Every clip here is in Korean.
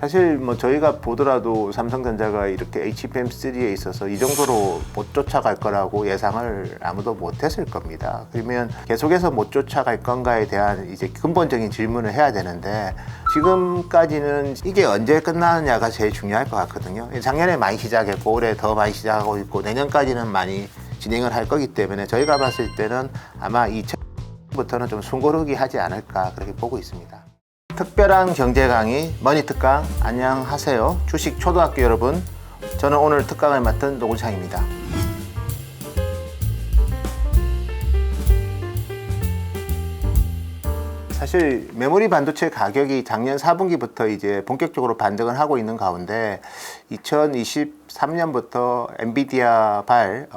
사실 뭐 저희가 보더라도 삼성전자가 이렇게 HBM3에 있어서 이 정도로 못 쫓아갈 거라고 예상을 아무도 못 했을 겁니다. 그러면 계속해서 못 쫓아갈 건가에 대한 이제 근본적인 질문을 해야 되는데, 지금까지는 이게 언제 끝나느냐가 제일 중요할 것 같거든요. 작년에 많이 시작했고 올해 더 많이 시작하고 있고 내년까지는 많이 진행을 할 거기 때문에 저희가 봤을 때는 아마 2000부터는 좀 숨고르기 하지 않을까 그렇게 보고 있습니다. 특별한 경제 강의 머니 특강, 안녕하세요. 주식 초등학교 여러분, 저는 오늘 특강을 맡은 노근창입니다. 사실 메모리 반도체 가격이 작년 4분기부터 이제 본격적으로 반등을 하고 있는 가운데 2023년부터 엔비디아발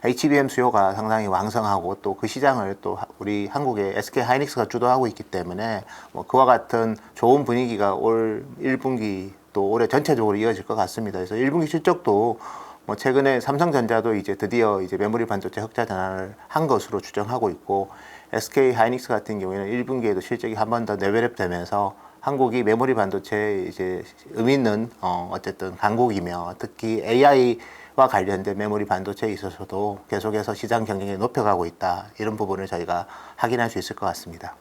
HBM 수요가 상당히 왕성하고 또 그 시장을 또 우리 한국의 SK 하이닉스가 주도하고 있기 때문에 뭐 그와 같은 좋은 분위기가 올 1분기 또 올해 전체적으로 이어질 것 같습니다. 그래서 1분기 실적도 뭐 최근에 삼성전자도 이제 드디어 이제 메모리 반도체 흑자 전환을 한 것으로 추정하고 있고, SK 하이닉스 같은 경우에는 1분기에도 실적이 한 번 더 레벨업 되면서 한국이 메모리 반도체에 이제 의미 있는 어쨌든 강국이며, 특히 AI와 관련된 메모리 반도체에 있어서도 계속해서 시장 경쟁력을 높여가고 있다, 이런 부분을 저희가 확인할 수 있을 것 같습니다.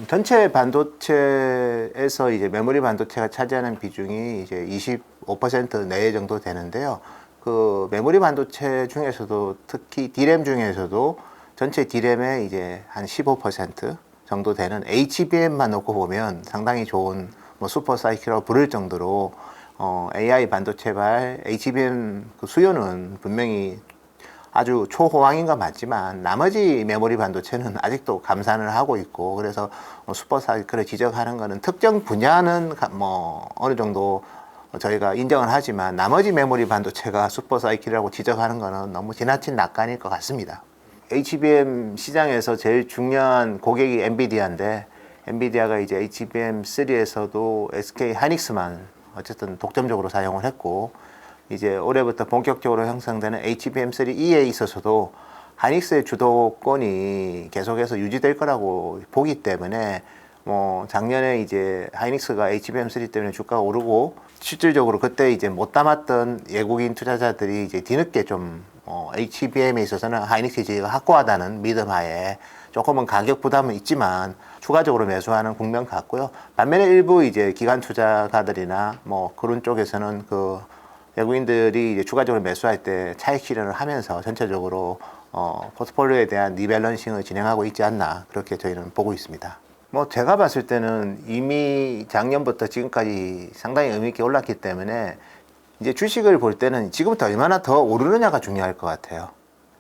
전체 반도체에서 이제 메모리 반도체가 차지하는 비중이 이제 25% 내외 정도 되는데요. 그 메모리 반도체 중에서도 특히 D램 중에서도 전체 D램의 이제 한 15% 정도 되는 HBM만 놓고 보면 상당히 좋은 뭐 슈퍼 사이클이라고 부를 정도로 AI 반도체발 HBM 그 수요는 분명히 아주 초호황인 건 맞지만, 나머지 메모리 반도체는 아직도 감산을 하고 있고, 그래서 슈퍼 사이클을 지적하는 것은 특정 분야는 뭐 어느 정도 저희가 인정을 하지만, 나머지 메모리 반도체가 슈퍼 사이클이라고 지적하는 것은 너무 지나친 낙관일 것 같습니다. HBM 시장에서 제일 중요한 고객이 엔비디아인데, 엔비디아가 이제 HBM3에서도 SK 하이닉스만 어쨌든 독점적으로 사용을 했고, 이제 올해부터 본격적으로 형성되는 HBM3E에 있어서도 하이닉스의 주도권이 계속해서 유지될 거라고 보기 때문에, 뭐 작년에 이제 하이닉스가 HBM3 때문에 주가가 오르고, 실질적으로 그때 이제 못 담았던 외국인 투자자들이 이제 뒤늦게 좀 HBM에 있어서는 하이닉스의 지위가 확고하다는 믿음 하에 조금은 가격 부담은 있지만 추가적으로 매수하는 국면 같고요. 반면에 일부 이제 기관 투자가들이나 뭐 그런 쪽에서는 그 외국인들이 이제 추가적으로 매수할 때 차익 실현을 하면서 전체적으로 포트폴리오에 대한 리밸런싱을 진행하고 있지 않나, 그렇게 저희는 보고 있습니다. 뭐 제가 봤을 때는 이미 작년부터 지금까지 상당히 의미 있게 올랐기 때문에 이제 주식을 볼 때는 지금부터 얼마나 더 오르느냐가 중요할 것 같아요.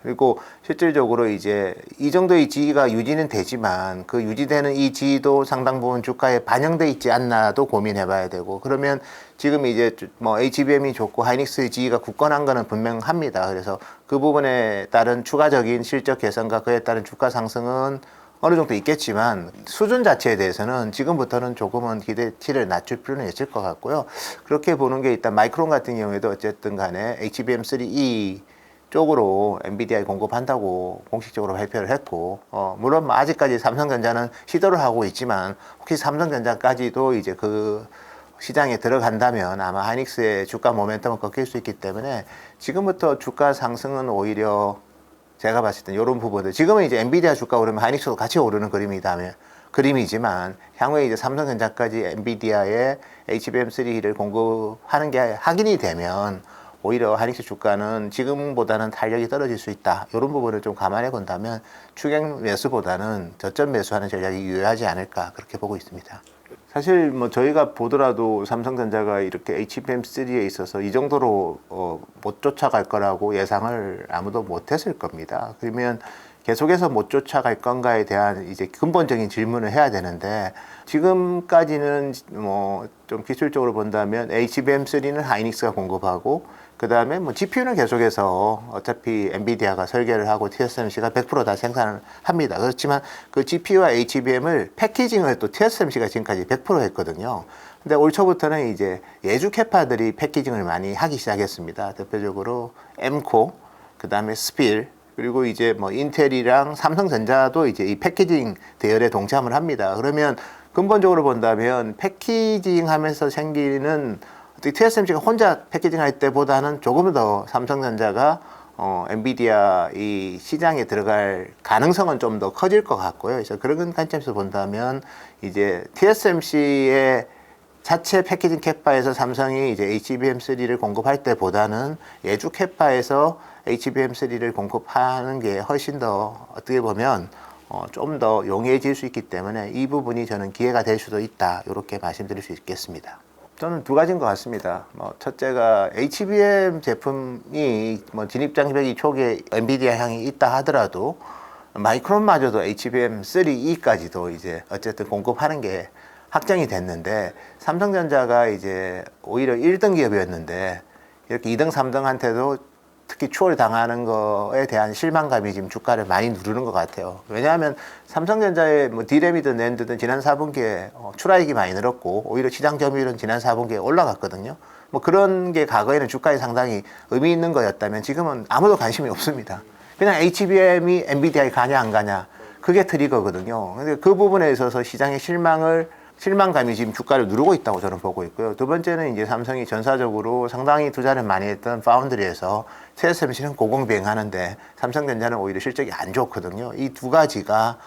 그리고 실질적으로 이제 이 정도의 지위가 유지는 되지만 그 유지되는 이 지위도 상당 부분 주가에 반영돼 있지 않나도 고민해 봐야 되고, 그러면 지금 이제 뭐 HBM이 좋고 하이닉스의 지위가 굳건한 거는 분명합니다. 그래서 그 부분에 따른 추가적인 실적 개선과 그에 따른 주가 상승은 어느 정도 있겠지만, 수준 자체에 대해서는 지금부터는 조금은 기대치를 낮출 필요는 있을 것 같고요. 그렇게 보는 게 일단 마이크론 같은 경우에도 어쨌든 간에 HBM3E 쪽으로 엔비디아에 공급한다고 공식적으로 발표를 했고, 물론 뭐 아직까지 삼성전자는 시도를 하고 있지만, 혹시 삼성전자까지도 이제 그 시장에 들어간다면 아마 하이닉스의 주가 모멘텀은 꺾일 수 있기 때문에, 지금부터 주가 상승은 오히려 제가 봤을 때 이런 부분들, 지금은 이제 엔비디아 주가 오르면 하이닉스도 같이 오르는 그림이지만 향후에 이제 삼성전자까지 엔비디아의 HBM3를 공급하는 게 확인이 되면 오히려 하이닉스 주가는 지금보다는 탄력이 떨어질 수 있다, 이런 부분을 좀 감안해 본다면 추격 매수보다는 저점 매수하는 전략이 유효하지 않을까, 그렇게 보고 있습니다. 사실 뭐 저희가 보더라도 삼성전자가 이렇게 HBM3에 있어서 이 정도로 못 쫓아갈 거라고 예상을 아무도 못 했을 겁니다. 그러면 계속해서 못 쫓아갈 건가에 대한 이제 근본적인 질문을 해야 되는데, 지금까지는 뭐 좀 기술적으로 본다면 HBM3는 하이닉스가 공급하고, 그 다음에 뭐 GPU는 계속해서 어차피 엔비디아가 설계를 하고 TSMC가 100% 다 생산을 합니다. 그렇지만 그 GPU와 HBM을 패키징을 또 TSMC가 지금까지 100% 했거든요. 근데 올 초부터는 이제 예주 캐파들이 패키징을 많이 하기 시작했습니다. 대표적으로 M코, 그 다음에 스필, 그리고 이제 뭐 인텔이랑 삼성전자도 이제 이 패키징 대열에 동참을 합니다. 그러면 근본적으로 본다면 패키징하면서 생기는 TSMC가 혼자 패키징할 때보다는 조금 더 삼성전자가 엔비디아 이 시장에 들어갈 가능성은 좀 더 커질 것 같고요. 그래서 그런 관점에서 본다면 이제 TSMC의 자체 패키징 캐파에서 삼성이 이제 HBM3를 공급할 때보다는 예주 캐파에서 HBM3를 공급하는 게 훨씬 더 어떻게 보면 좀 더 용이해질 수 있기 때문에 이 부분이 저는 기회가 될 수도 있다. 이렇게 말씀드릴 수 있겠습니다. 저는 두 가지인 것 같습니다. 첫째가 HBM 제품이 진입 장벽이 초기에 엔비디아 향이 있다 하더라도 마이크론마저도 HBM3E까지도 이제 어쨌든 공급하는 게 확정이 됐는데 삼성전자가 이제 오히려 1등 기업이었는데 이렇게 2등, 3등한테도 특히 추월을 당하는 거에 대한 실망감이 지금 주가를 많이 누르는 것 같아요. 왜냐하면 삼성전자의 D램이든 낸드든 지난 4분기에 출하액이 많이 늘었고 오히려 시장 점유율은 지난 4분기에 올라갔거든요. 그런 게 과거에는 주가에 상당히 의미 있는 거였다면 지금은 아무도 관심이 없습니다. 그냥 HBM이 엔비디아에 가냐 안 가냐 그게 트리거거든요. 근데 그 부분에 있어서 시장의 실망감이 지금 주가를 누르고 있다고 저는 보고 있고요. 두 번째는 이제 삼성이 전사적으로 상당히 투자를 많이 했던 파운드리에서 TSMC는 고공비행하는데 삼성전자는 오히려 실적이 안 좋거든요. 이 두 가지가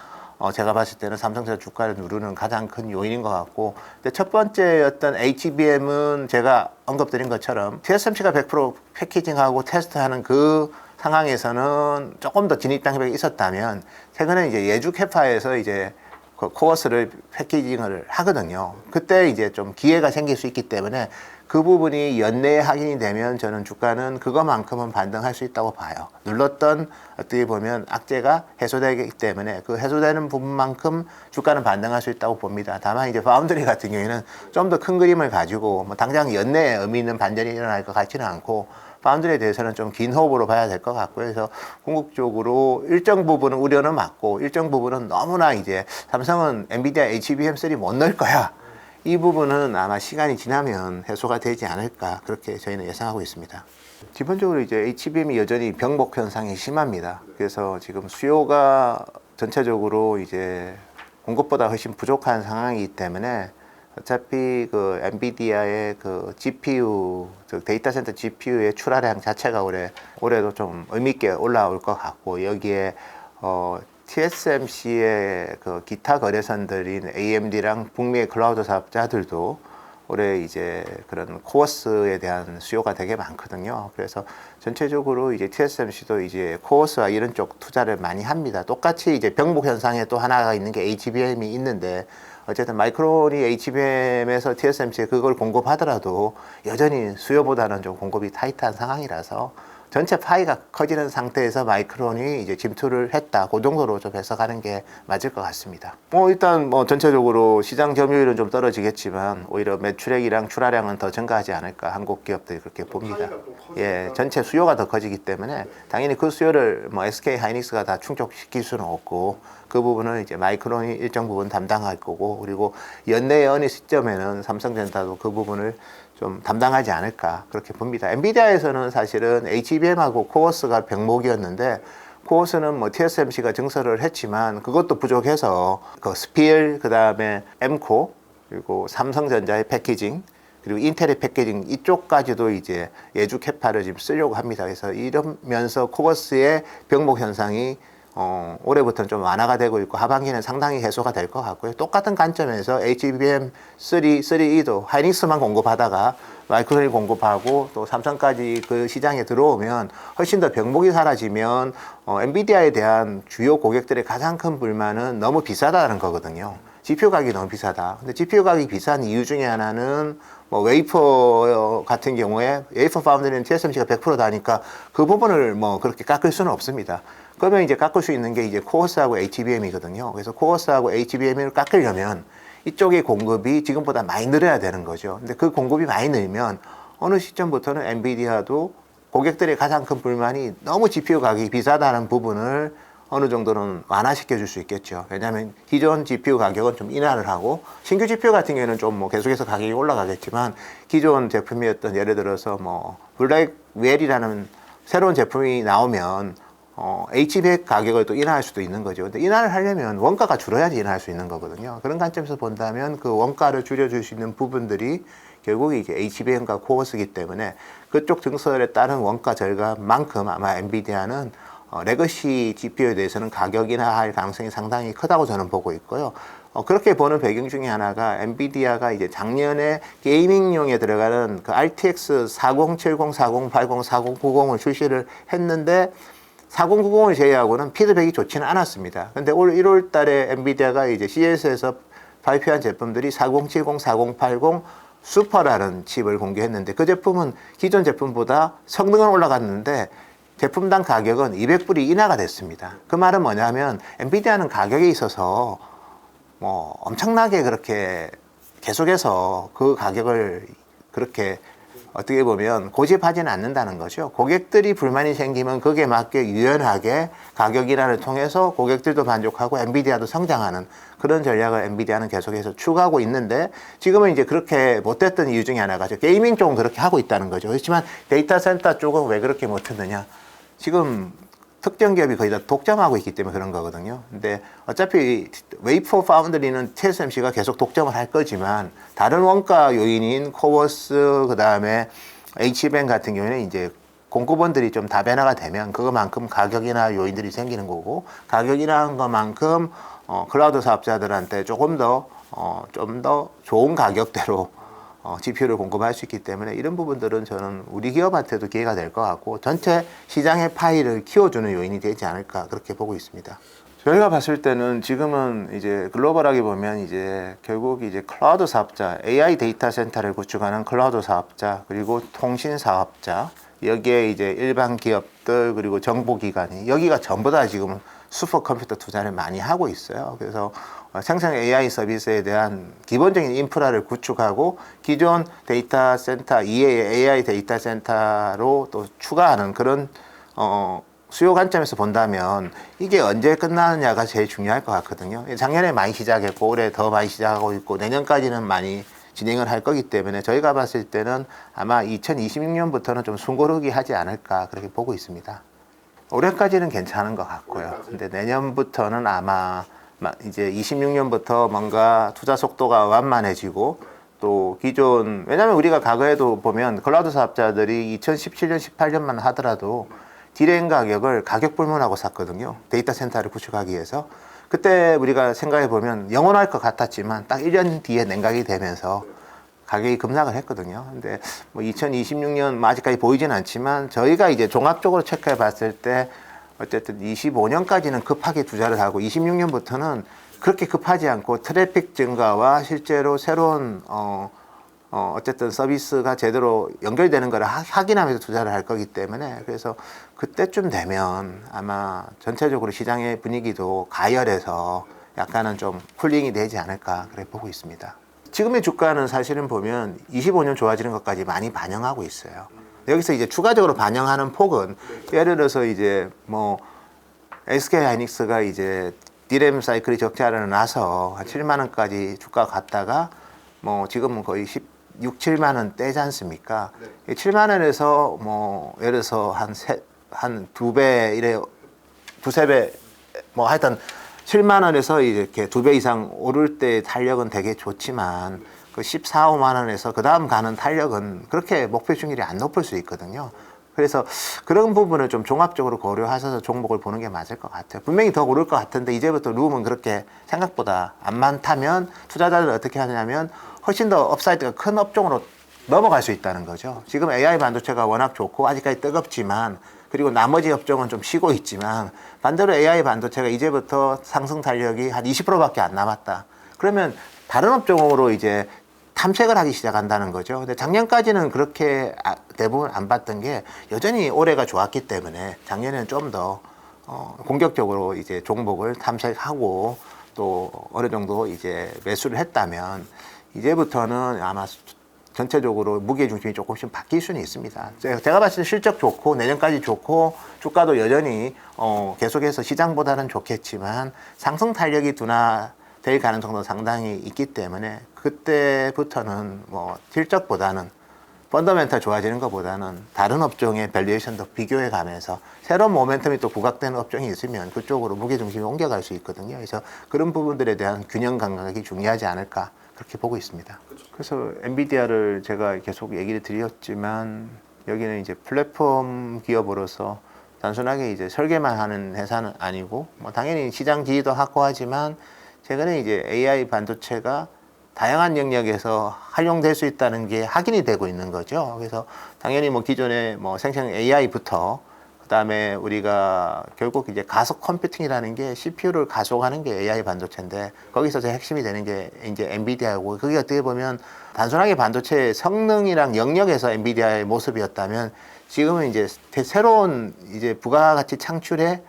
제가 봤을 때는 삼성전자 주가를 누르는 가장 큰 요인인 것 같고, 근데 첫 번째였던 HBM은 제가 언급드린 것처럼 TSMC가 100% 패키징하고 테스트하는 그 상황에서는 조금 더 진입 장벽이 있었다면 최근에 이제 예주 캐파에서 이제 코어스를 패키징을 하거든요. 그때 이제 좀 기회가 생길 수 있기 때문에 그 부분이 연내에 확인이 되면 저는 주가는 그것만큼은 반등할 수 있다고 봐요. 눌렀던 어떻게 보면 악재가 해소되기 때문에 그 해소되는 부분만큼 주가는 반등할 수 있다고 봅니다. 다만 이제 파운드리 같은 경우에는 좀 더 큰 그림을 가지고 당장 연내에 의미 있는 반전이 일어날 것 같지는 않고 파운드리에 대해서는 좀 긴 호흡으로 봐야 될 것 같고요. 그래서 궁극적으로 일정 부분은 우려는 맞고 일정 부분은 너무나 이제 삼성은 엔비디아 HBM3 못 넣을 거야. 이 부분은 아마 시간이 지나면 해소가 되지 않을까 그렇게 저희는 예상하고 있습니다. 기본적으로 이제 HBM이 여전히 병목 현상이 심합니다. 그래서 지금 수요가 전체적으로 이제 공급보다 훨씬 부족한 상황이기 때문에 어차피 그 엔비디아의 그 GPU, 즉 데이터 센터 GPU의 출하량 자체가 올해도 좀 의미 있게 올라올 것 같고, 여기에 TSMC의 그 기타 거래선들인 AMD랑 북미의 클라우드 사업자들도 올해 이제 그런 코어스에 대한 수요가 되게 많거든요. 그래서 전체적으로 이제 TSMC도 이제 코어스와 이런 쪽 투자를 많이 합니다. 똑같이 이제 병목 현상에 또 하나가 있는 게 HBM이 있는데, 어쨌든 마이크론이 HBM에서 TSMC에 그걸 공급하더라도 여전히 수요보다는 좀 공급이 타이트한 상황이라서 전체 파이가 커지는 상태에서 마이크론이 이제 침투를 했다. 그 정도로 좀 해석하는 게 맞을 것 같습니다. 일단 전체적으로 시장 점유율은 좀 떨어지겠지만 오히려 매출액이랑 출하량은 더 증가하지 않을까. 한국 기업들이 그렇게 봅니다. 예, 전체 수요가 더 커지기 때문에 당연히 그 수요를 SK 하이닉스가 다 충족시킬 수는 없고, 그 부분은 이제 마이크론이 일정 부분 담당할 거고, 그리고 연내의 어느 시점에는 삼성전자도 그 부분을 좀 담당하지 않을까 그렇게 봅니다. 엔비디아에서는 사실은 HBM하고 코어스가 병목이었는데, 코어스는 TSMC가 증설을 했지만 그것도 부족해서 그 스필, 그 다음에 엠코, 그리고 삼성전자의 패키징, 그리고 인텔의 패키징 이쪽까지도 이제 예주 캐파를 지금 쓰려고 합니다. 그래서 이러면서 코어스의 병목 현상이 올해부터는 좀 완화가 되고 있고 하반기는 상당히 해소가 될 것 같고요. 똑같은 관점에서 HBM3E도 하이닉스만 공급하다가 마이크론이 공급하고 또 삼성까지 그 시장에 들어오면 훨씬 더 병목이 사라지면 엔비디아에 대한 주요 고객들의 가장 큰 불만은 너무 비싸다는 거거든요. GPU 가격이 너무 비싸다. 근데 GPU 가격이 비싼 이유 중에 하나는 웨이퍼 같은 경우에 웨이퍼 파운드리는 TSMC가 100%다니까 그 부분을 그렇게 깎을 수는 없습니다. 그러면 이제 깎을 수 있는 게 이제 코어스하고 HBM이거든요. 그래서 코어스하고 HBM을 깎으려면 이쪽의 공급이 지금보다 많이 늘어야 되는 거죠. 근데 그 공급이 많이 늘면 어느 시점부터는 엔비디아도 고객들의 가장 큰 불만이 너무 GPU 가격이 비싸다는 부분을 어느 정도는 완화시켜 줄 수 있겠죠. 왜냐하면 기존 GPU 가격은 좀 인하를 하고, 신규 GPU 같은 경우에는 좀 계속해서 가격이 올라가겠지만 기존 제품이었던 예를 들어서 블랙웰이라는 새로운 제품이 나오면 H100 가격을 또 인하할 수도 있는 거죠. 근데 인하를 하려면 원가가 줄어야지 인하할 수 있는 거거든요. 그런 관점에서 본다면 그 원가를 줄여줄 수 있는 부분들이 결국에 이제 HBM과 코어스기 때문에 그쪽 증설에 따른 원가 절감만큼 아마 엔비디아는 레거시 GPU에 대해서는 가격 인하할 가능성이 상당히 크다고 저는 보고 있고요. 그렇게 보는 배경 중에 하나가 엔비디아가 이제 작년에 게이밍용에 들어가는 그 RTX 4070, 4080, 4090을 출시를 했는데 4090을 제외하고는 피드백이 좋지는 않았습니다. 근데 올 1월 달에 엔비디아가 이제 CES에서 발표한 제품들이 4070, 4080 슈퍼라는 칩을 공개했는데 그 제품은 기존 제품보다 성능은 올라갔는데 제품당 가격은 200불이 인하가 됐습니다. 그 말은 뭐냐면 엔비디아는 가격에 있어서 뭐 엄청나게 그렇게 계속해서 그 가격을 그렇게 어떻게 보면 고집하지는 않는다는 거죠. 고객들이 불만이 생기면 거기에 맞게 유연하게 가격 인하를 통해서 고객들도 만족하고 엔비디아도 성장하는 그런 전략을 엔비디아는 계속해서 추구하고 있는데 지금은 이제 그렇게 못했던 이유 중에 하나가 게이밍 쪽은 그렇게 하고 있다는 거죠. 그렇지만 데이터 센터 쪽은 왜 그렇게 못했느냐. 지금 특정 기업이 거의 다 독점하고 있기 때문에 그런 거거든요. 근데 어차피 웨이퍼 파운드리는 TSMC가 계속 독점을 할 거지만 다른 원가 요인인 코버스 그다음에 HBM 같은 경우에는 이제 공급원들이 좀 다변화가 되면 그것만큼 가격 인하 요인들이 생기는 거고 가격 인하한 것만큼 클라우드 사업자들한테 조금 더 좋은 가격대로 GPU를 공급할 수 있기 때문에 이런 부분들은 저는 우리 기업한테도 기회가 될 것 같고 전체 시장의 파이를 키워주는 요인이 되지 않을까 그렇게 보고 있습니다. 저희가 봤을 때는 지금은 이제 글로벌하게 보면 이제 결국 이제 클라우드 사업자, AI 데이터 센터를 구축하는 클라우드 사업자, 그리고 통신 사업자, 여기에 이제 일반 기업들 그리고 정보기관이 여기가 전부 다 지금 슈퍼컴퓨터 투자를 많이 하고 있어요. 그래서 생성 AI 서비스에 대한 기본적인 인프라를 구축하고 기존 데이터 센터, 이외의 AI 데이터 센터로 또 추가하는 그런 수요 관점에서 본다면 이게 언제 끝나느냐가 제일 중요할 것 같거든요. 작년에 많이 시작했고 올해 더 많이 시작하고 있고 내년까지는 많이 진행을 할 거기 때문에 저희가 봤을 때는 아마 2026년부터는 좀 숨고르기 하지 않을까 그렇게 보고 있습니다. 올해까지는 괜찮은 것 같고요. 근데 내년부터는 아마 이제 26년부터 뭔가 투자 속도가 완만해지고 또 기존 왜냐하면 우리가 과거에도 보면 클라우드 사업자들이 2017년, 18년만 하더라도 디램 가격을 가격 불문하고 샀거든요. 데이터 센터를 구축하기 위해서. 그때 우리가 생각해 보면 영원할 것 같았지만 딱 1년 뒤에 냉각이 되면서 가격이 급락을 했거든요. 근데 뭐 2026년 아직까지 보이진 않지만 저희가 이제 종합적으로 체크해 봤을 때 어쨌든 25년까지는 급하게 투자를 하고 26년부터는 그렇게 급하지 않고 트래픽 증가와 실제로 새로운 어쨌든 서비스가 제대로 연결되는 걸 확인하면서 투자를 할 거기 때문에 그래서 그때쯤 되면 아마 전체적으로 시장의 분위기도 가열해서 약간은 좀 쿨링이 되지 않을까 그렇게 보고 있습니다. 지금의 주가는 사실은 보면 25년 좋아지는 것까지 많이 반영하고 있어요. 여기서 이제 추가적으로 반영하는 폭은 예를 들어서 이제 뭐 SK 하이닉스가 이제 디램 사이클이 적자를 나서 한 7만 원까지 주가가 갔다가 뭐 지금은 거의 16, 7만 원 떼지 않습니까? 네. 7만 원에서 뭐 예를 들어서 한 두 배 이래 두세 배 뭐 하여튼 7만 원에서 이렇게 2배 이상 오를 때 탄력은 되게 좋지만 그 14, 5만 원에서 그 다음 가는 탄력은 그렇게 목표 중률이 안 높을 수 있거든요. 그래서 그런 부분을 좀 종합적으로 고려하셔서 종목을 보는 게 맞을 것 같아요. 분명히 더 오를 것 같은데 이제부터 룸은 그렇게 생각보다 안 많다면 투자자들은 어떻게 하냐면 훨씬 더 업사이드가 큰 업종으로 넘어갈 수 있다는 거죠. 지금 AI 반도체가 워낙 좋고 아직까지 뜨겁지만 그리고 나머지 업종은 좀 쉬고 있지만 반대로 AI 반도체가 이제부터 상승 탄력이 한 20%밖에 안 남았다. 그러면 다른 업종으로 이제 탐색을 하기 시작한다는 거죠. 근데 작년까지는 그렇게 대부분 안 봤던 게 여전히 올해가 좋았기 때문에 작년에는 좀 더 공격적으로 이제 종목을 탐색하고 또 어느 정도 이제 매수를 했다면 이제부터는 아마 전체적으로 무게 중심이 조금씩 바뀔 수는 있습니다. 제가 봤을 때 실적 좋고 내년까지 좋고 주가도 여전히 계속해서 시장보다는 좋겠지만 상승 탄력이 둔화될 가능성도 상당히 있기 때문에 그때부터는 뭐 실적보다는 펀더멘탈 좋아지는 것보다는 다른 업종의 밸류에이션도 비교해 가면서 새로운 모멘텀이 또 부각되는 업종이 있으면 그쪽으로 무게중심이 옮겨갈 수 있거든요. 그래서 그런 부분들에 대한 균형 감각이 중요하지 않을까 그렇게 보고 있습니다. 그래서 엔비디아를 제가 계속 얘기를 드렸지만 여기는 이제 플랫폼 기업으로서 단순하게 이제 설계만 하는 회사는 아니고 뭐 당연히 시장 지위도 확보하지만 최근에 이제 AI 반도체가 다양한 영역에서 활용될 수 있다는 게 확인이 되고 있는 거죠. 그래서 당연히 뭐 기존의 뭐 생성 AI부터 그다음에 우리가 결국 이제 가속 컴퓨팅이라는 게 CPU를 가속하는 게 AI 반도체인데 거기서 제 핵심이 되는 게 이제 엔비디아고 그게 어떻게 보면 단순하게 반도체 성능이랑 영역에서 엔비디아의 모습이었다면 지금은 이제 새로운 이제 부가가치 창출의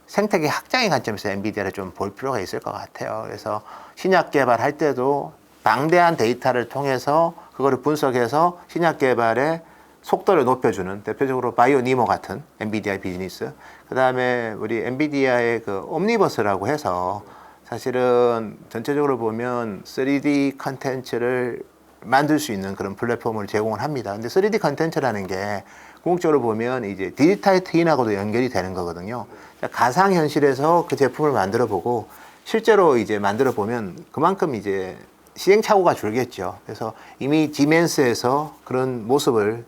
생태계 확장의 관점에서 엔비디아를 좀 볼 필요가 있을 것 같아요. 그래서 신약 개발할 때도 방대한 데이터를 통해서 그거를 분석해서 신약 개발의 속도를 높여주는 대표적으로 바이오니모 같은 엔비디아 비즈니스. 그 다음에 우리 엔비디아의 그 옴니버스라고 해서 사실은 전체적으로 보면 3D 컨텐츠를 만들 수 있는 그런 플랫폼을 제공을 합니다. 근데 3D 컨텐츠라는 게 궁극적으로 보면 이제 디지털 트윈하고도 연결이 되는 거거든요. 가상현실에서 그 제품을 만들어 보고 실제로 이제 만들어 보면 그만큼 이제 시행착오가 줄겠죠. 그래서 이미 디멘스에서 그런 모습을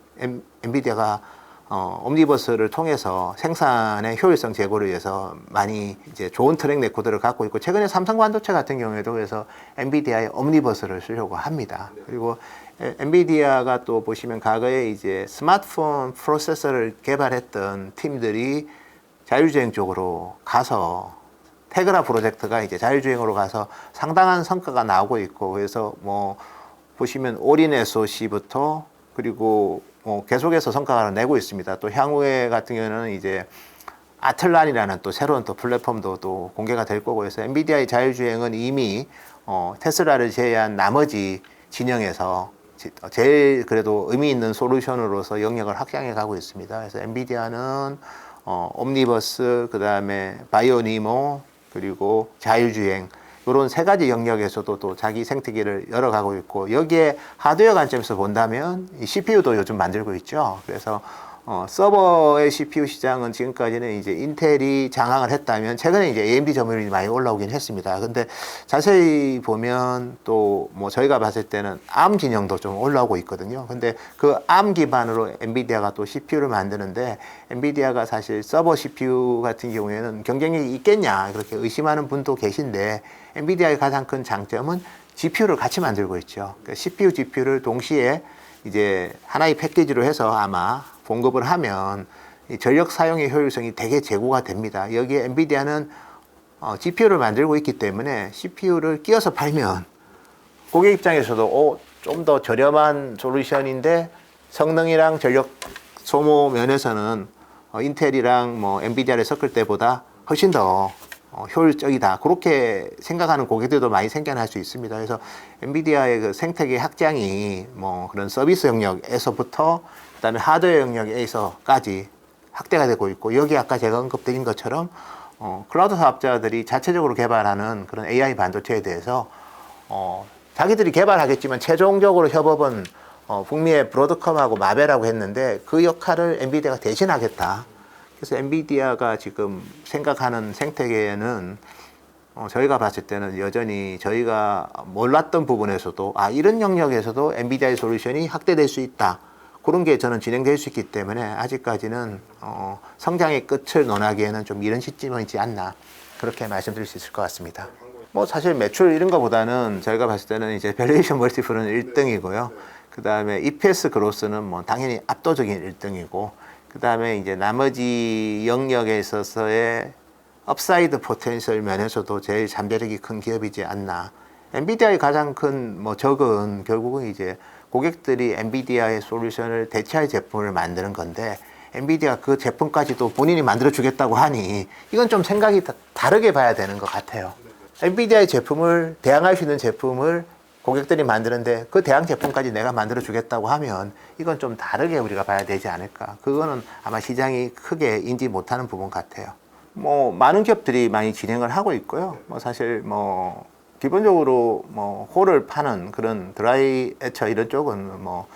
엔비디아가 옴니버스를 통해서 생산의 효율성 제고를 위해서 많이 이제 좋은 트랙 레코드를 갖고 있고 최근에 삼성 반도체 같은 경우에도 그래서 엔비디아의 옴니버스를 쓰려고 합니다. 그리고 엔비디아가 또 보시면 과거에 이제 스마트폰 프로세서를 개발했던 팀들이 자율주행 쪽으로 가서 테그라 프로젝트가 이제 자율주행으로 가서 상당한 성과가 나오고 있고 그래서 뭐 보시면 올인 SoC부터 그리고 뭐 계속해서 성과를 내고 있습니다. 또 향후에 같은 경우는 이제 아틀란이라는 또 새로운 또 플랫폼도 또 공개가 될 거고 해서 엔비디아의 자율주행은 이미 테슬라를 제외한 나머지 진영에서 제일 그래도 의미 있는 솔루션으로서 영역을 확장해 가고 있습니다. 그래서 엔비디아는 옴니버스, 그 다음에 바이오니모, 그리고 자율주행 이런 세 가지 영역에서도 또 자기 생태계를 열어가고 있고 여기에 하드웨어 관점에서 본다면 이 CPU도 요즘 만들고 있죠. 그래서 서버의 CPU 시장은 지금까지는 이제 인텔이 장악을 했다면 최근에 이제 AMD 점유율이 많이 올라오긴 했습니다. 근데 자세히 보면 또 뭐 저희가 봤을 때는 ARM 진영도 좀 올라오고 있거든요. 근데 그 ARM 기반으로 엔비디아가 또 CPU를 만드는데 엔비디아가 사실 서버 CPU 같은 경우에는 경쟁력이 있겠냐 그렇게 의심하는 분도 계신데 엔비디아의 가장 큰 장점은 GPU를 같이 만들고 있죠. 그러니까 CPU, GPU를 동시에 이제 하나의 패키지로 해서 아마 공급을 하면 이 전력 사용의 효율성이 되게 제고가 됩니다. 여기에 엔비디아는 GPU를 만들고 있기 때문에 CPU를 끼워서 팔면 고객 입장에서도 좀 더 저렴한 솔루션인데 성능이랑 전력 소모 면에서는 인텔이랑 뭐 엔비디아를 섞을 때보다 훨씬 더 효율적이다. 그렇게 생각하는 고객들도 많이 생겨날 수 있습니다. 그래서 엔비디아의 그 생태계 확장이 뭐 그런 서비스 영역에서부터 그다음에 하드웨어 영역에서까지 확대가 되고 있고 여기 아까 제가 언급드린 것처럼 클라우드 사업자들이 자체적으로 개발하는 그런 AI 반도체에 대해서 자기들이 개발하겠지만 최종적으로 협업은 북미의 브로드컴하고 마벨하고 했는데 그 역할을 엔비디아가 대신하겠다. 그래서 엔비디아가 지금 생각하는 생태계에는 저희가 봤을 때는 여전히 저희가 몰랐던 부분에서도 이런 영역에서도 엔비디아의 솔루션이 확대될 수 있다. 그런 게 저는 진행될 수 있기 때문에 아직까지는 성장의 끝을 논하기에는 좀 이른 시점이지 않나 그렇게 말씀드릴 수 있을 것 같습니다. 뭐 사실 매출 이런 거보다는 저희가 봤을 때는 이제 밸류에이션 멀티플은 1등이고요. 그 다음에 EPS 그로스는 뭐 당연히 압도적인 1등이고 그 다음에 이제 나머지 영역에 있어서의 업사이드 포텐셜 면에서도 제일 잠재력이 큰 기업이지 않나. 엔비디아의 가장 큰 뭐 적은 결국은 이제 고객들이 엔비디아의 솔루션을 대체할 제품을 만드는 건데 엔비디아 그 제품까지도 본인이 만들어 주겠다고 하니 이건 좀 생각이 다르게 봐야 되는 것 같아요. 엔비디아의 제품을 대항할 수 있는 제품을 고객들이 만드는데 그 대항 제품까지 내가 만들어 주겠다고 하면 이건 좀 다르게 우리가 봐야 되지 않을까. 그거는 아마 시장이 크게 인지 못하는 부분 같아요. 뭐 많은 기업들이 많이 진행을 하고 있고요. 뭐 사실 뭐 기본적으로 뭐 홀을 파는 그런 드라이 에처 이런 쪽은 뭐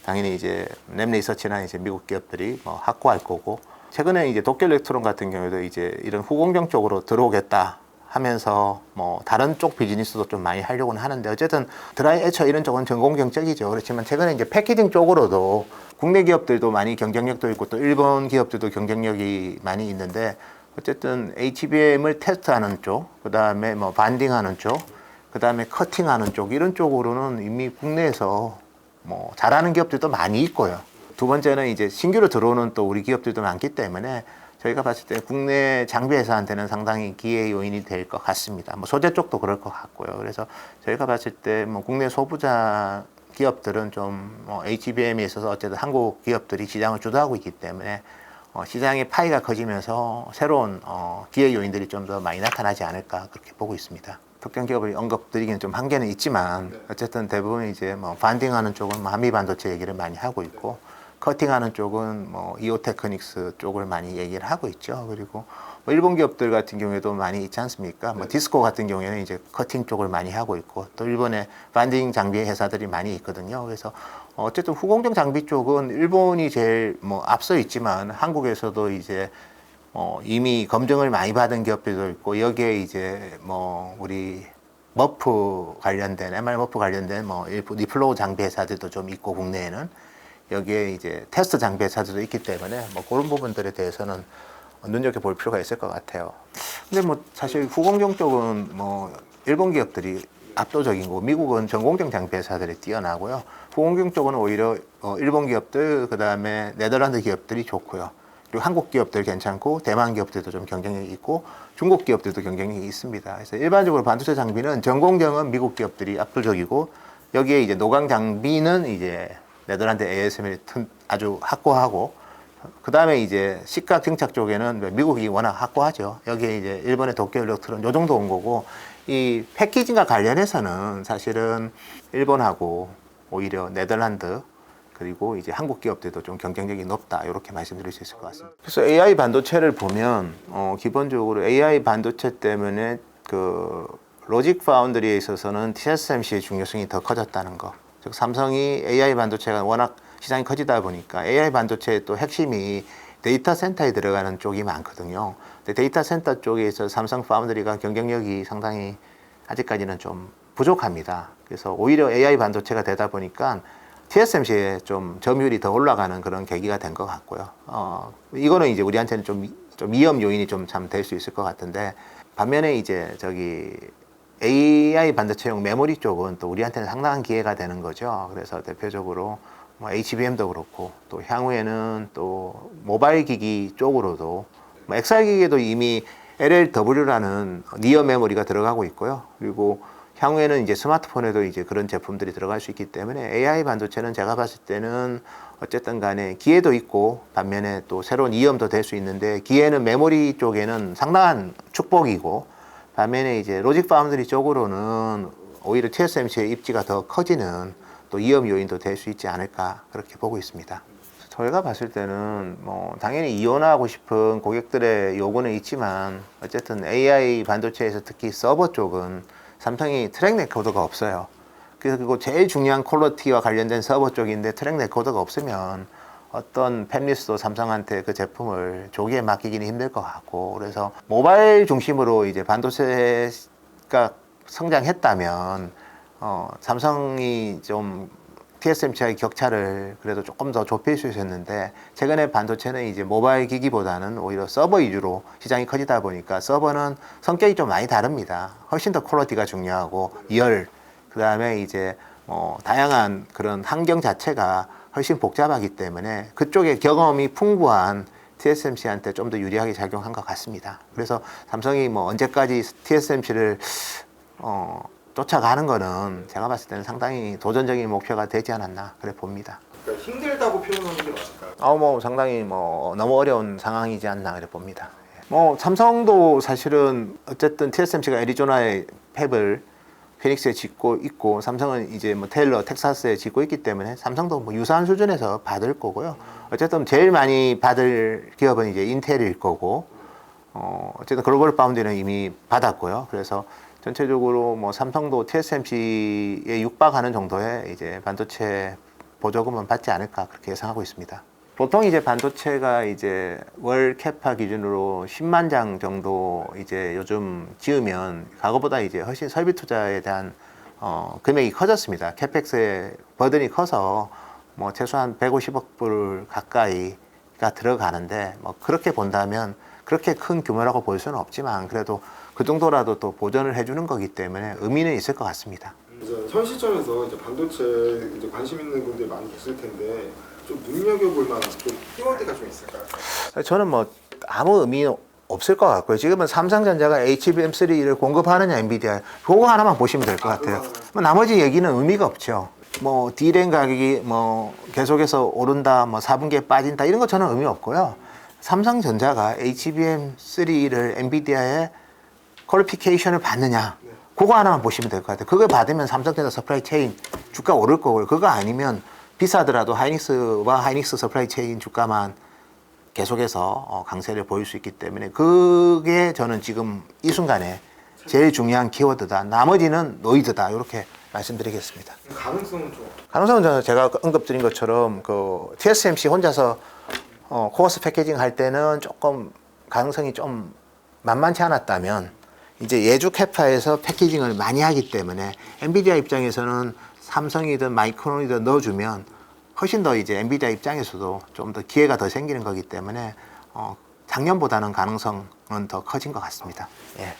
당연히 이제 랩리서치나 이제 미국 기업들이 뭐 확보할 거고, 최근에 이제 도쿄 일렉트론 같은 경우에도 이제 이런 후공정 쪽으로 들어오겠다 하면서 뭐 다른 쪽 비즈니스도 좀 많이 하려고는 하는데, 어쨌든 드라이 에처 이런 쪽은 전공정 쪽이죠. 그렇지만 최근에 이제 패키징 쪽으로도 국내 기업들도 많이 경쟁력도 있고 또 일본 기업들도 경쟁력이 많이 있는데, 어쨌든 HBM을 테스트하는 쪽, 그 다음에 뭐 반딩하는 쪽, 그 다음에 커팅하는 쪽, 이런 쪽으로는 이미 국내에서 뭐 잘하는 기업들도 많이 있고요. 두 번째는 이제 신규로 들어오는 또 우리 기업들도 많기 때문에 저희가 봤을 때 국내 장비 회사한테는 상당히 기회 요인이 될 것 같습니다. 뭐 소재 쪽도 그럴 것 같고요. 그래서 저희가 봤을 때 뭐 국내 소부자 기업들은 좀뭐 HBM에 있어서 어쨌든 한국 기업들이 시장을 주도하고 있기 때문에 시장의 파이가 커지면서 새로운 기회 요인들이 좀 더 많이 나타나지 않을까 그렇게 보고 있습니다. 특정 기업을 언급드리기는 좀 한계는 있지만 어쨌든 대부분 이제 뭐 반딩하는 쪽은 뭐 한미 반도체 얘기를 많이 하고 있고, 커팅하는 쪽은 뭐 이오테크닉스 쪽을 많이 얘기를 하고 있죠. 그리고 뭐 일본 기업들 같은 경우에도 많이 있지 않습니까? 뭐 디스코 같은 경우에는 이제 커팅 쪽을 많이 하고 있고, 또 일본에 반딩 장비 회사들이 많이 있거든요. 그래서 어쨌든 후공정 장비 쪽은 일본이 제일 뭐 앞서 있지만 한국에서도 이제 이미 검증을 많이 받은 기업들도 있고, 여기에 이제 뭐 우리 머프 관련된 MR 머프 관련된 뭐 리플로우 장비 회사들도 좀 있고, 국내에는 여기에 이제 테스트 장비 회사들도 있기 때문에 뭐 그런 부분들에 대해서는 눈여겨볼 필요가 있을 것 같아요. 근데 뭐 사실 후공정 쪽은 뭐 일본 기업들이 압도적인 거고, 미국은 전공정 장비 회사들이 뛰어나고요. 후공정 쪽은 오히려 일본 기업들, 그 다음에 네덜란드 기업들이 좋고요. 그리고 한국 기업들 괜찮고, 대만 기업들도 좀 경쟁력이 있고, 중국 기업들도 경쟁력이 있습니다. 그래서 일반적으로 반도체 장비는 전공정은 미국 기업들이 압도적이고, 여기에 이제 노광 장비는 이제 네덜란드 ASML이 아주 확고하고, 그 다음에 이제 시가 증착 쪽에는 미국이 워낙 확고하죠. 여기에 이제 일본의 도쿄 일렉트론 요 정도 온 거고, 이 패키징과 관련해서는 사실은 일본하고 오히려 네덜란드, 그리고 이제 한국 기업들도 좀 경쟁력이 높다, 이렇게 말씀드릴 수 있을 것 같습니다. 그래서 AI 반도체를 보면 기본적으로 AI 반도체 때문에 그 로직 파운드리에 있어서는 TSMC의 중요성이 더 커졌다는 거. 즉 삼성이 AI 반도체가 워낙 시장이 커지다 보니까 AI 반도체의 또 핵심이 데이터 센터에 들어가는 쪽이 많거든요. 근데 데이터 센터 쪽에 있어서 삼성 파운드리가 경쟁력이 상당히 아직까지는 좀 부족합니다. 그래서 오히려 AI 반도체가 되다 보니까 TSMC에 좀 점유율이 더 올라가는 그런 계기가 된 것 같고요. 이거는 이제 우리한테는 좀 위험 요인이 좀 참 될 수 있을 것 같은데, 반면에 이제 AI 반도체용 메모리 쪽은 또 우리한테는 상당한 기회가 되는 거죠. 그래서 대표적으로 뭐 HBM도 그렇고, 또 향후에는 또 모바일 기기 쪽으로도 뭐 XR 기기에도 이미 LLW라는 니어 메모리가 들어가고 있고요. 그리고 향후에는 이제 스마트폰에도 이제 그런 제품들이 들어갈 수 있기 때문에 AI 반도체는 제가 봤을 때는 어쨌든 간에 기회도 있고, 반면에 또 새로운 위험도 될 수 있는데, 기회는 메모리 쪽에는 상당한 축복이고, 반면에 이제 로직 파운드리 쪽으로는 오히려 TSMC의 입지가 더 커지는 또 위험 요인도 될 수 있지 않을까, 그렇게 보고 있습니다. 저희가 봤을 때는 뭐 당연히 이원화하고 싶은 고객들의 요구는 있지만, 어쨌든 AI 반도체에서 특히 서버 쪽은 삼성이 트랙 레코더가 없어요. 그리고 제일 중요한 퀄리티와 관련된 서버 쪽인데 트랙 레코더가 없으면 어떤 팹리스도 삼성한테 그 제품을 조기에 맡기기는 힘들 것 같고, 그래서 모바일 중심으로 이제 반도체가 성장했다면 삼성이 좀 TSMC와의 격차를 그래도 조금 더 좁힐 수 있었는데, 최근에 반도체는 이제 모바일 기기보다는 오히려 서버 위주로 시장이 커지다 보니까 서버는 성격이 좀 많이 다릅니다. 훨씬 더 퀄리티가 중요하고 그 다음에 이제 다양한 그런 환경 자체가 훨씬 복잡하기 때문에 그쪽에 경험이 풍부한 TSMC한테 좀 더 유리하게 작용한 것 같습니다. 그래서 삼성이 뭐 언제까지 TSMC를 쫓아가는 거는 제가 봤을 때는 상당히 도전적인 목표가 되지 않았나 그래 봅니다. 그러니까 힘들다고 표현하는 게 맞을까요? 뭐 상당히 뭐 너무 어려운 상황이지 않나 그래 봅니다. 뭐 삼성도 사실은 어쨌든 TSMC가 애리조나에 팹을 피닉스에 짓고 있고, 삼성은 이제 뭐 테일러, 텍사스에 짓고 있기 때문에 삼성도 뭐 유사한 수준에서 받을 거고요. 어쨌든 제일 많이 받을 기업은 이제 인텔일 거고, 어쨌든 글로벌 파운드는 이미 받았고요. 그래서 전체적으로 뭐 삼성도 TSMC에 육박하는 정도의 이제 반도체 보조금은 받지 않을까 그렇게 예상하고 있습니다. 보통 이제 반도체가 이제 월 캐파 기준으로 10만 장 정도 이제 요즘 지으면 과거보다 이제 훨씬 설비 투자에 대한 금액이 커졌습니다. 캐펙스의 버든이 커서 뭐 최소한 150억 불 가까이가 들어가는데 뭐 그렇게 본다면 그렇게 큰 규모라고 볼 수는 없지만 그래도 그 정도라도 또 보전을 해주는 거기 때문에 의미는 있을 것 같습니다. 이제 현 시점에서 이제 반도체 이제 관심 있는 분들이 많이 계실 텐데 좀 눈여겨볼 만한 좀 키워드가 좀 있을까요? 저는 뭐 아무 의미 없을 것 같고요. 지금은 삼성전자가 HBM3를 공급하느냐 엔비디아 그거 하나만 보시면 될 것 같아요. 뭐 나머지 얘기는 의미가 없죠. 뭐 D램 가격이 뭐 계속해서 오른다, 뭐 4분기에 빠진다 이런 거 저는 의미 없고요. 삼성전자가 HBM3를 엔비디아에 퀄리피케이션을 받느냐 그거 하나만 보시면 될 것 같아요. 그걸 받으면 삼성전자 서플라이 체인 주가 오를 거고요. 그거 아니면 비싸더라도 하이닉스와 하이닉스 서플라이 체인 주가만 계속해서 강세를 보일 수 있기 때문에 그게 저는 지금 이 순간에 제일 중요한 키워드다. 나머지는 노이드다. 이렇게 말씀드리겠습니다. 가능성은 좀 가능성은 저는 제가 언급드린 것처럼 그 TSMC 혼자서 코어스 패키징 할 때는 조금 가능성이 좀 만만치 않았다면 이제 예주 캐파에서 패키징을 많이 하기 때문에 엔비디아 입장에서는 삼성이든 마이크론이든 넣어주면 훨씬 더 이제 엔비디아 입장에서도 좀 더 기회가 더 생기는 거기 때문에 작년보다는 가능성은 더 커진 것 같습니다. 예.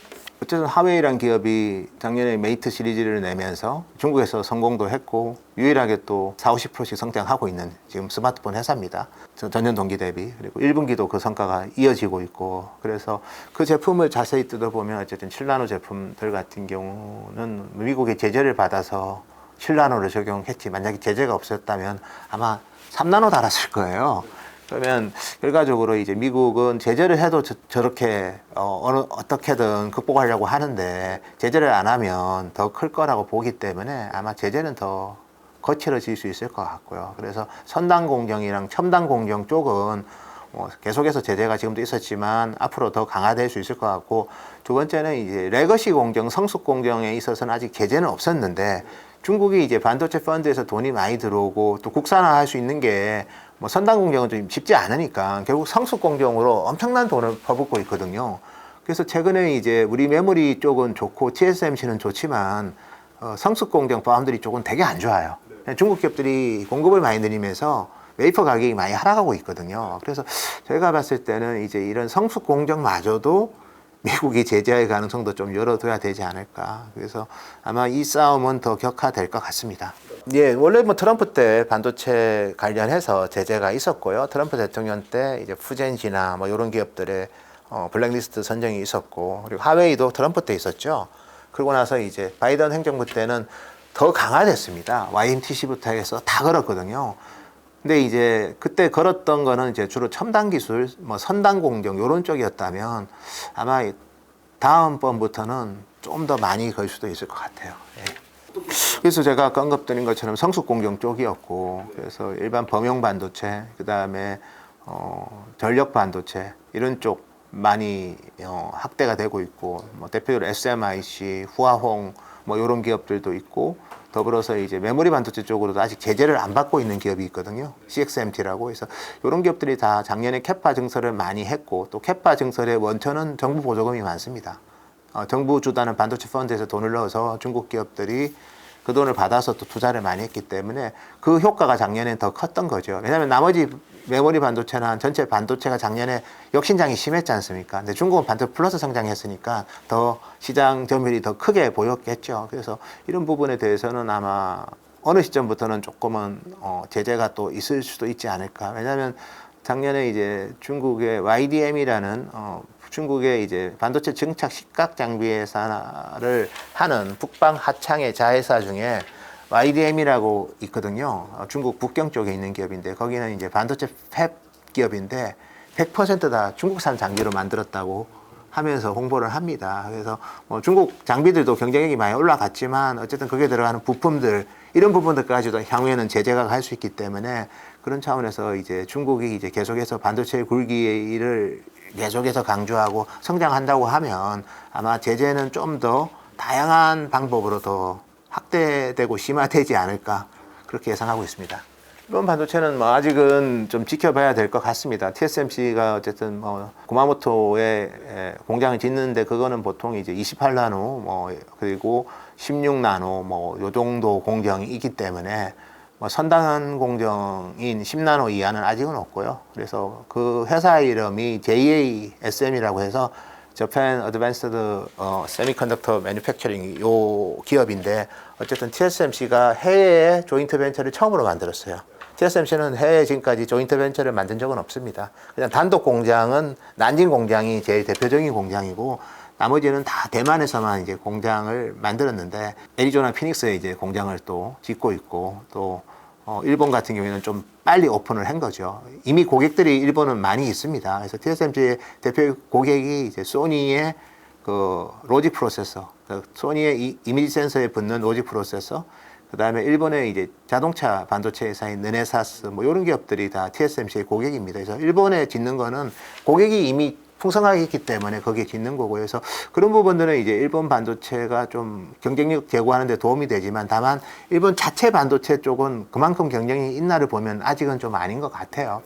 어쨌든 하웨이란 기업이 작년에 메이트 시리즈를 내면서 중국에서 성공도 했고 유일하게 또 40~50%씩 성장하고 있는 지금 스마트폰 회사입니다. 전년 동기 대비. 그리고 1분기도 그 성과가 이어지고 있고 그래서 그 제품을 자세히 뜯어보면 어쨌든 7나노 제품들 같은 경우는 미국의 제재를 받아서 7나노를 적용했지 만약에 제재가 없었다면 아마 3나노 달았을 거예요. 그러면 결과적으로 이제 미국은 제재를 해도 저렇게 어떻게든 극복하려고 하는데 제재를 안 하면 더 클 거라고 보기 때문에 아마 제재는 더 거칠어질 수 있을 것 같고요. 그래서 선단 공정이랑 첨단 공정 쪽은 계속해서 제재가 지금도 있었지만 앞으로 더 강화될 수 있을 것 같고 두 번째는 이제 레거시 공정, 성숙 공정에 있어서는 아직 제재는 없었는데 중국이 이제 반도체 펀드에서 돈이 많이 들어오고 또 국산화할 수 있는 게 뭐 선단 공정은 좀 쉽지 않으니까 결국 성숙 공정으로 엄청난 돈을 퍼붓고 있거든요. 그래서 최근에 이제 우리 메모리 쪽은 좋고 TSMC는 좋지만 성숙 공정 파운드리 쪽은 되게 안 좋아요. 중국 기업들이 공급을 많이 늘리면서 웨이퍼 가격이 많이 하락하고 있거든요. 그래서 저희가 봤을 때는 이제 이런 성숙 공정마저도 미국이 제재할 가능성도 좀 열어둬야 되지 않을까. 그래서 아마 이 싸움은 더 격화될 것 같습니다. 예, 원래 뭐 트럼프 때 반도체 관련해서 제재가 있었고요. 트럼프 대통령 때 이제 푸젠지나 뭐 이런 기업들의 블랙리스트 선정이 있었고, 그리고 하웨이도 트럼프 때 있었죠. 그러고 나서 이제 바이든 행정부 때는 더 강화됐습니다. YMTC부터 해서 다 걸었거든요. 근데 이제 그때 걸었던 거는 이제 주로 첨단 기술, 뭐 선단 공정 이런 쪽이었다면 아마 다음번부터는 좀 더 많이 걸 수도 있을 것 같아요. 예. 그래서 제가 아까 언급드린 것처럼 성숙 공정 쪽이었고, 그래서 일반 범용 반도체, 그 다음에 전력 반도체 이런 쪽 많이 확대가 되고 있고, 뭐 대표적으로 SMIC, 후아홍 뭐 이런 기업들도 있고. 더불어서 이제 메모리 반도체 쪽으로도 아직 제재를 안 받고 있는 기업이 있거든요. CXMT라고 해서 이런 기업들이 다 작년에 캐파 증설을 많이 했고 또 캐파 증설의 원천은 정부 보조금이 많습니다. 정부 주도하는 반도체 펀드에서 돈을 넣어서 중국 기업들이 그 돈을 받아서 또 투자를 많이 했기 때문에 그 효과가 작년에 더 컸던 거죠. 왜냐하면 나머지 메모리 반도체나 전체 반도체가 작년에 역신장이 심했지 않습니까? 근데 중국은 반도체 플러스 성장했으니까 더 시장 점유율이 더 크게 보였겠죠. 그래서 이런 부분에 대해서는 아마 어느 시점부터는 조금은 제재가 또 있을 수도 있지 않을까. 왜냐하면 작년에 이제 중국의 YDM이라는 중국의 이제 반도체 증착 식각 장비 회사를 하는 북방 하창의 자회사 중에 YDM이라고 있거든요. 중국 북경 쪽에 있는 기업인데 거기는 이제 반도체 팹 기업인데 100% 다 중국산 장비로 만들었다고 하면서 홍보를 합니다. 그래서 뭐 중국 장비들도 경쟁력이 많이 올라갔지만 어쨌든 거기에 들어가는 부품들 이런 부분들까지도 향후에는 제재가 갈 수 있기 때문에 그런 차원에서 이제 중국이 이제 계속해서 반도체 굴기를 계속해서 강조하고 성장한다고 하면 아마 제재는 좀 더 다양한 방법으로 더 확대되고 심화되지 않을까 그렇게 예상하고 있습니다. 일본 반도체는 뭐 아직은 좀 지켜봐야 될 것 같습니다. TSMC가 어쨌든 뭐 구마모토에 공장을 짓는데 그거는 보통 이제 28나노 뭐 그리고 16나노 뭐 요 정도 공정이 있기 때문에 뭐 선단 공정인 10나노 이하는 아직은 없고요. 그래서 그 회사 이름이 JASM이라고 해서 Japan Advanced Semiconductor Manufacturing 요 기업인데 어쨌든 TSMC가 해외에 조인트 벤처를 처음으로 만들었어요. TSMC는 해외에 지금까지 조인트 벤처를 만든 적은 없습니다. 그냥 단독 공장은 난징 공장이 제일 대표적인 공장이고 나머지는 다 대만에서만 이제 공장을 만들었는데 애리조나 피닉스에 이제 공장을 또 짓고 있고 또 일본 같은 경우에는 좀 빨리 오픈을 한 거죠. 이미 고객들이 일본은 많이 있습니다. 그래서 TSMC의 대표 고객이 이제 소니의 그 로직 프로세서, 소니의 이미지 센서에 붙는 로직 프로세서, 그 다음에 일본의 이제 자동차 반도체 회사인 르네사스 뭐 이런 기업들이 다 TSMC의 고객입니다. 그래서 일본에 짓는 거는 고객이 이미 풍성하게 있기 때문에 거기에 짓는 거고요. 그래서 그런 부분들은 이제 일본 반도체가 좀 경쟁력 제고하는 데 도움이 되지만 다만 일본 자체 반도체 쪽은 그만큼 경쟁이 있나를 보면 아직은 좀 아닌 것 같아요.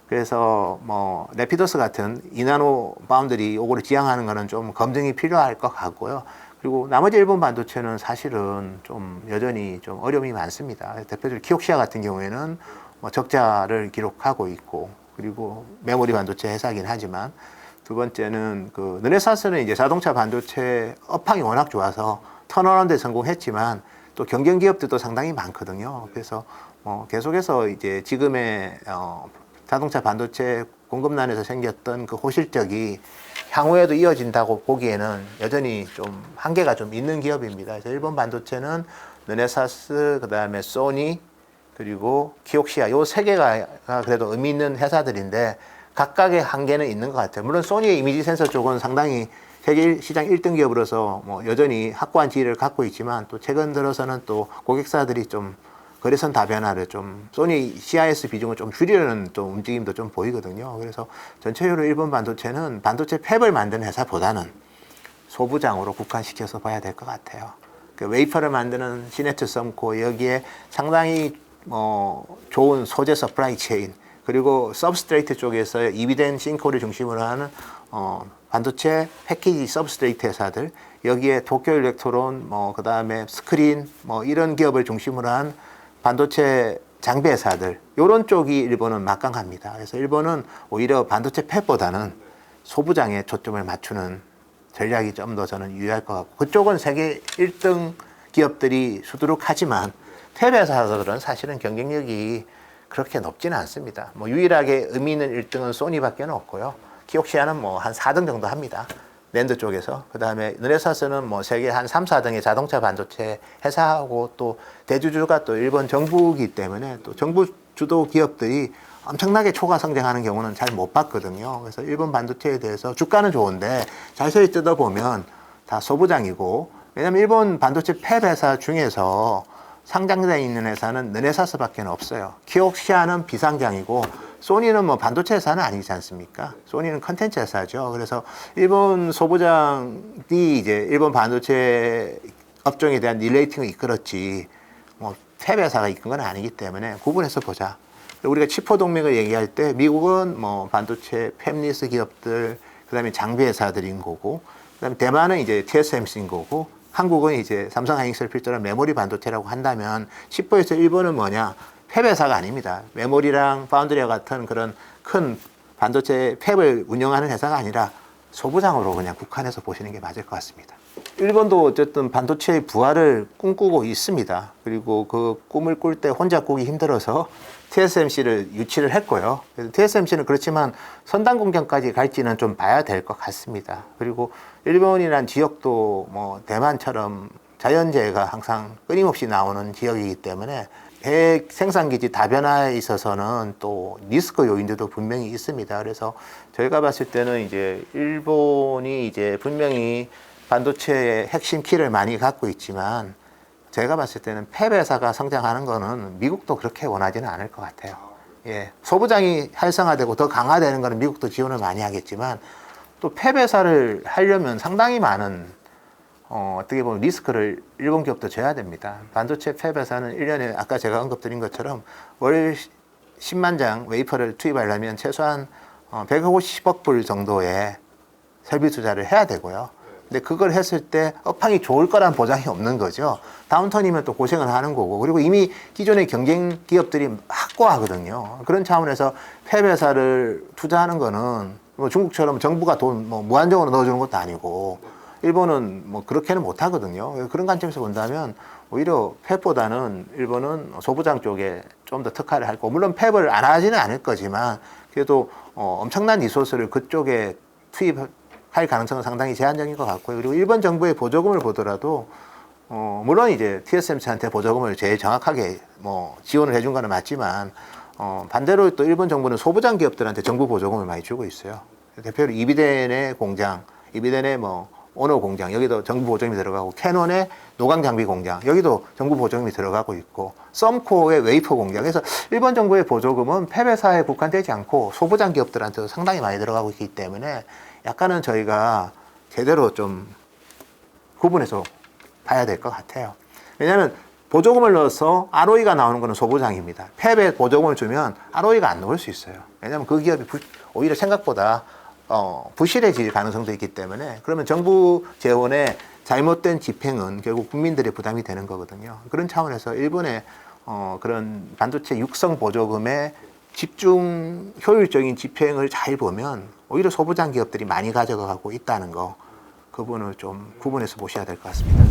그래서 뭐 레피도스 같은 2나노 바운드리 요거를 지향하는 거는 좀 검증이 필요할 것 같고요. 그리고 나머지 일본 반도체는 사실은 좀 여전히 좀 어려움이 많습니다. 대표적으로 키옥시아 같은 경우에는 뭐 적자를 기록하고 있고 그리고 메모리 반도체 회사긴 하지만 두 번째는 그 르네사스는 이제 자동차 반도체 업황이 워낙 좋아서 턴어라운드에 성공했지만 또 경쟁 기업들도 상당히 많거든요. 그래서 계속해서 이제 지금의 자동차 반도체 공급난에서 생겼던 그 호실적이 향후에도 이어진다고 보기에는 여전히 좀 한계가 좀 있는 기업입니다. 그래서 일본 반도체는 르네사스, 그 다음에 소니, 그리고 키옥시아 요 세 개가 그래도 의미 있는 회사들인데 각각의 한계는 있는 것 같아요. 물론 소니의 이미지 센서 쪽은 상당히 세계 시장 1등 기업으로서 뭐 여전히 확고한 지위를 갖고 있지만 또 최근 들어서는 또 고객사들이 좀 거래선 다변화를 좀 소니 CIS 비중을 좀 줄이려는 또 움직임도 좀 보이거든요. 그래서 전체적으로 일본 반도체는 반도체 팹을 만드는 회사보다는 소부장으로 국한시켜서 봐야 될 것 같아요. 그 웨이퍼를 만드는 시네트 썸코 여기에 상당히 좋은 소재 서프라이 체인 그리고 서브스트레이트 쪽에서 이비덴 싱코를 중심으로 하는 반도체 패키지 서브스트레이트 회사들 여기에 도쿄 일렉트론 그 다음에 스크린 이런 기업을 중심으로 한 반도체 장비 회사들 이런 쪽이 일본은 막강합니다. 그래서 일본은 오히려 반도체 팹보다는 소부장에 초점을 맞추는 전략이 좀 더 저는 유리할 것 같고 그쪽은 세계 1등 기업들이 수두룩하지만 팹 회사들은 사실은 경쟁력이 그렇게 높지는 않습니다. 유일하게 의미 있는 1등은 소니밖에 없고요. 키옥시아는 한 4등 정도 합니다. 랜드 쪽에서. 그 다음에 르네사스는 세계 한 3, 4등의 자동차 반도체 회사하고 또 대주주가 또 일본 정부이기 때문에 또 정부 주도 기업들이 엄청나게 초과 성장하는 경우는 잘 못 봤거든요. 그래서 일본 반도체에 대해서 주가는 좋은데 자세히 뜯어보면 다 소부장이고 왜냐면 일본 반도체 팹 회사 중에서 상장되어 있는 회사는 르네사스밖에 없어요. 키옥시아는 비상장이고 소니는 반도체 회사는 아니지 않습니까? 소니는 컨텐츠 회사죠. 그래서 일본 소부장이 이제 일본 반도체 업종에 대한 릴레이팅을 이끌었지 팹 회사가 이끈 건 아니기 때문에 구분해서 보자. 우리가 치포 동맹을 얘기할 때 미국은 반도체 팹리스 기업들 그다음에 장비 회사들인 거고 그다음에 대만은 이제 TSMC인 거고 한국은 이제 삼성하이닉스를 필두로 메모리 반도체라고 한다면 치포에서 일본은 뭐냐? 팹 회사가 아닙니다. 메모리랑 파운드리와 같은 그런 큰 반도체 팹을 운영하는 회사가 아니라 소부장으로 그냥 국한해서 보시는 게 맞을 것 같습니다. 일본도 어쨌든 반도체의 부활을 꿈꾸고 있습니다. 그리고 그 꿈을 꿀 때 혼자 꾸기 힘들어서 TSMC를 유치를 했고요. 그래서 TSMC는 그렇지만 선단 공정까지 갈지는 좀 봐야 될 것 같습니다. 그리고 일본이란 지역도 대만처럼 자연재해가 항상 끊임없이 나오는 지역이기 때문에 해외 생산기지 다변화에 있어서는 또 리스크 요인들도 분명히 있습니다. 그래서 저희가 봤을 때는 이제 일본이 이제 분명히 반도체의 핵심 키를 많이 갖고 있지만 제가 봤을 때는 팹 회사가 성장하는 거는 미국도 그렇게 원하지는 않을 것 같아요. 예, 소부장이 활성화되고 더 강화되는 거는 미국도 지원을 많이 하겠지만 또 팹 회사를 하려면 상당히 많은 어떻게 보면 리스크를 일본 기업도 져야 됩니다. 반도체 팹 회사는 1년에 아까 제가 언급드린 것처럼 월 10만 장 웨이퍼를 투입하려면 최소한 150억 불 정도의 설비 투자를 해야 되고요. 근데 그걸 했을 때 업황이 좋을 거란 보장이 없는 거죠. 다운턴이면 또 고생을 하는 거고, 그리고 이미 기존의 경쟁 기업들이 확고하거든요. 그런 차원에서 팹 회사를 투자하는 거는 뭐 중국처럼 정부가 돈 뭐 무한정으로 넣어주는 것도 아니고, 일본은 뭐 그렇게는 못 하거든요. 그런 관점에서 본다면 오히려 팹보다는 일본은 소부장 쪽에 좀 더 특화를 할 거고, 물론 팹을 안 하지는 않을 거지만 그래도 엄청난 리소스를 그쪽에 투입할 가능성은 상당히 제한적인 것 같고요. 그리고 일본 정부의 보조금을 보더라도 물론 이제 TSMC한테 보조금을 제일 정확하게 뭐 지원을 해준 거는 맞지만 반대로 또 일본 정부는 소부장 기업들한테 정부 보조금을 많이 주고 있어요. 대표로 이비덴의 공장, 이비덴의 뭐 오노 공장, 여기도 정부 보조금이 들어가고, 캐논의 노광 장비 공장, 여기도 정부 보조금이 들어가고 있고, 썸코의 웨이퍼 공장. 그래서 일본 정부의 보조금은 팹 회사에 국한되지 않고 소부장 기업들한테도 상당히 많이 들어가고 있기 때문에 약간은 저희가 제대로 좀 구분해서 봐야 될 것 같아요. 왜냐하면 보조금을 넣어서 ROE가 나오는 것은 소부장입니다. 팹에 보조금을 주면 ROE가 안 나올 수 있어요. 왜냐하면 그 기업이 오히려 생각보다 부실해질 가능성도 있기 때문에, 그러면 정부 재원의 잘못된 집행은 결국 국민들의 부담이 되는 거거든요. 그런 차원에서 일본의 그런 반도체 육성 보조금의 집중 효율적인 집행을 잘 보면 오히려 소부장 기업들이 많이 가져가고 있다는 거, 그 부분을 좀 구분해서 보셔야 될 것 같습니다.